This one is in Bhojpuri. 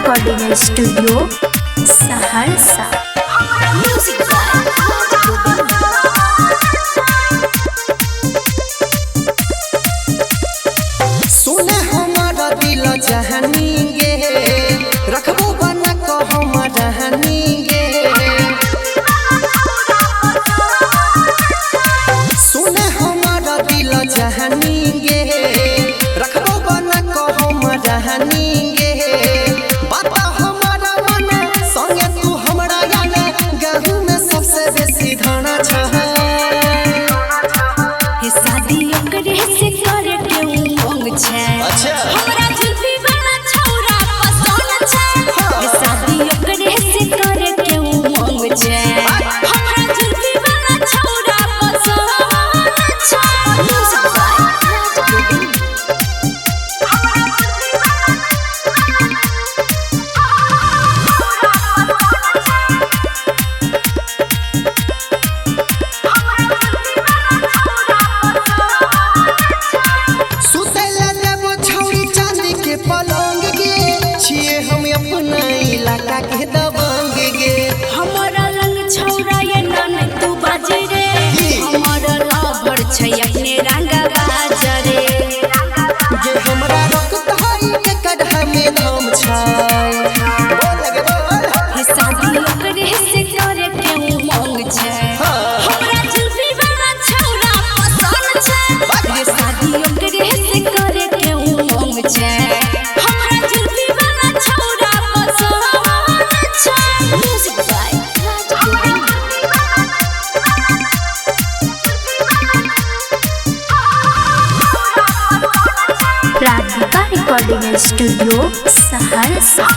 Recording studio Saharsa. सुने हमारा दिल जहानीगे रखबो बना को हम रहनीगे। सुने हमारा दिल जहानीगे रखबो बना को हम रहनीगे। बाता हमारा मन संगे तू हमरा याने गहू में सबसे बेसी धाना छह। अच्छा हमरा जुल्फी वाला छौरा पसंद छै। शादी ओकरे से करे के उमंग छै। हमरा जुल्फी वाला छौरा पसंद छै। पलंग गे छिए हम अपना इलाका के दबंग गे। हमरा रंग छौरा ये नन तू बाजे रे। हमरा लवर छै अपने रंग बाजे रे। जे हमरा रखत हई के कढ़ा में दम छै। बोल गे बोल शादी ओकरे से करे के उमंग छै। हमरा जुल्फी वाला छौरा पसंद छै। शादी ओकरे से करे के उमंग छै। Radhika recording studio Saharsa.